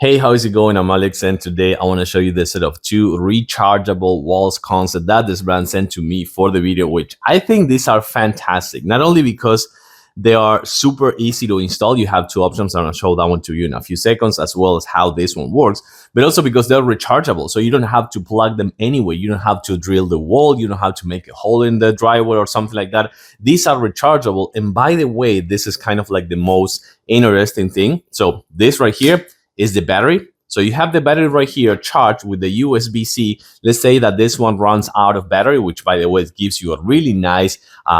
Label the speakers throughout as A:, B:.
A: Hey, how's it going? I'm Alex, and today I want to show you this set of two rechargeable walls concept that this brand sent to me for the video, which I think these are fantastic. Not only because they are super easy to install, you have two options. I'm going to show that one to you in a few seconds, as well as how this one works, but also because they're rechargeable. So you don't have to plug them anyway. You don't have to drill the wall. You don't have to make a hole in the driveway or something like that. These are rechargeable. And by the way, this is kind of like the most interesting thing. So this right here is the battery. So you have the battery right here charged with the USB-C. Let's say that this one runs out of battery, which by the way, gives you a really nice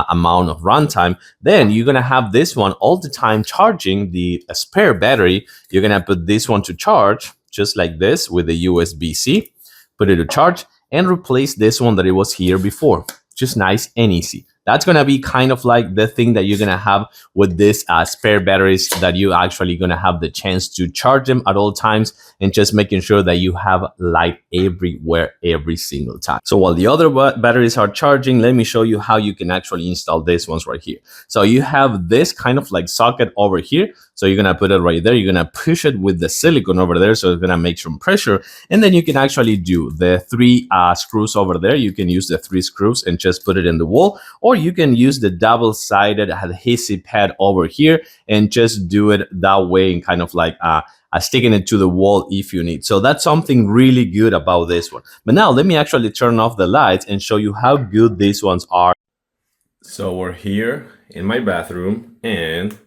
A: amount of runtime. Then you're gonna have this one all the time charging the spare battery. You're gonna put this one to charge just like this with the USB-C, put it to charge and replace this one that it was here before. Just nice and easy. That's going to be kind of like the thing that you're going to have with this spare batteries, that you actually going to have the chance to charge them at all times and just making sure that you have light everywhere every single time. So while the other batteries are charging, let me show you how you can actually install these ones right here. So you have this kind of like socket over here. So you're going to put it right there. You're going to push it with the silicone over there. So it's going to make some pressure. And then you can actually do the three screws over there. You can use the three screws and just put it in the wall, or you can use the double-sided adhesive pad over here and just do it that way and kind of like sticking it to the wall if you need. So that's something really good about this one. But now let me actually turn off the lights and show you how good these ones are. So we're here in my bathroom, and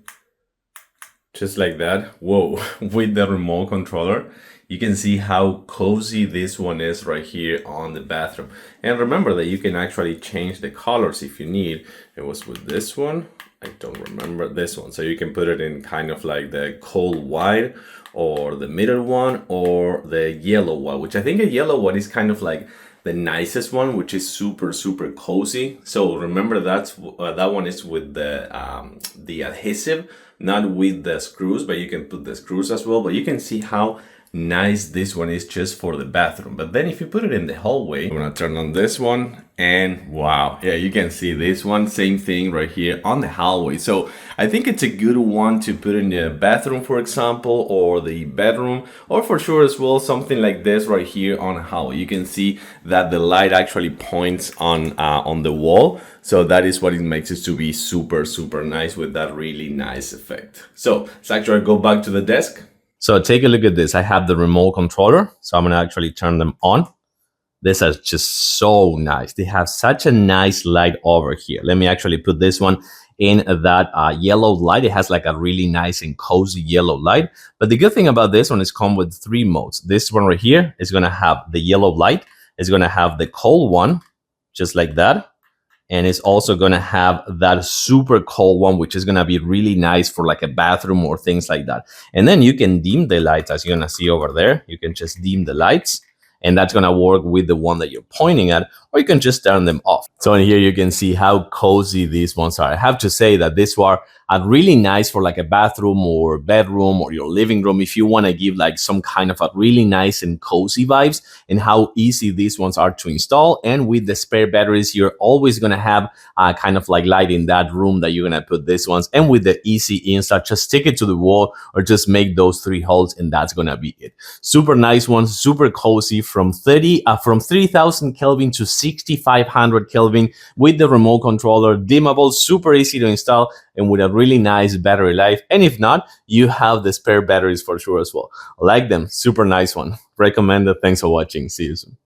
A: just like that, whoa, with the remote controller, you can see how cozy this one is right here on the bathroom. And remember that you can actually change the colors if you need. It was with this one, I don't remember this one. So you can put it in kind of like the cold white, or the middle one, or the yellow one, which I think a yellow one is kind of like the nicest one, which is super cozy. So remember that one is with the adhesive, not with the screws, but you can put the screws as well. But you can see how nice this one is just for the bathroom. But then if you put it in the hallway, I'm gonna turn on this one, and wow, yeah, you can see this one, same thing right here on the hallway. So I think it's a good one to put in the bathroom, for example, or the bedroom, or for sure as well something like this right here on the hallway. You can see that the light actually points on the wall. So that is what it makes it to be super nice with that really nice effect. So let's actually go back to the desk. So take a look at this. I have the remote controller, so I'm gonna actually turn them on. This is just so nice. They have such a nice light over here. Let me actually put this one in that yellow light. It has like a really nice and cozy yellow light. But the good thing about this one is come with three modes. This one right here is gonna have the yellow light. It's gonna have the cold one, just like that. And it's also going to have that super cold one, which is going to be really nice for like a bathroom or things like that. And then you can dim the lights, as you're going to see over there. You can just dim the lights, and that's going to work with the one that you're pointing at, or you can just turn them off. So in here, you can see how cozy these ones are. I have to say that these are really nice for like a bathroom or bedroom or your living room, if you want to give like some kind of a really nice and cozy vibes, and how easy these ones are to install. And with the spare batteries, you're always going to have kind of like light in that room that you're going to put these ones. And with the easy install, just stick it to the wall or just make those three holes, and that's going to be it. Super nice ones, super cozy, from 3000 Kelvin to 6500 Kelvin with the remote controller, dimmable, super easy to install, and with a really nice battery life. And if not, you have the spare batteries for sure as well. I like them, super nice one. Recommended. Thanks for watching. See you soon.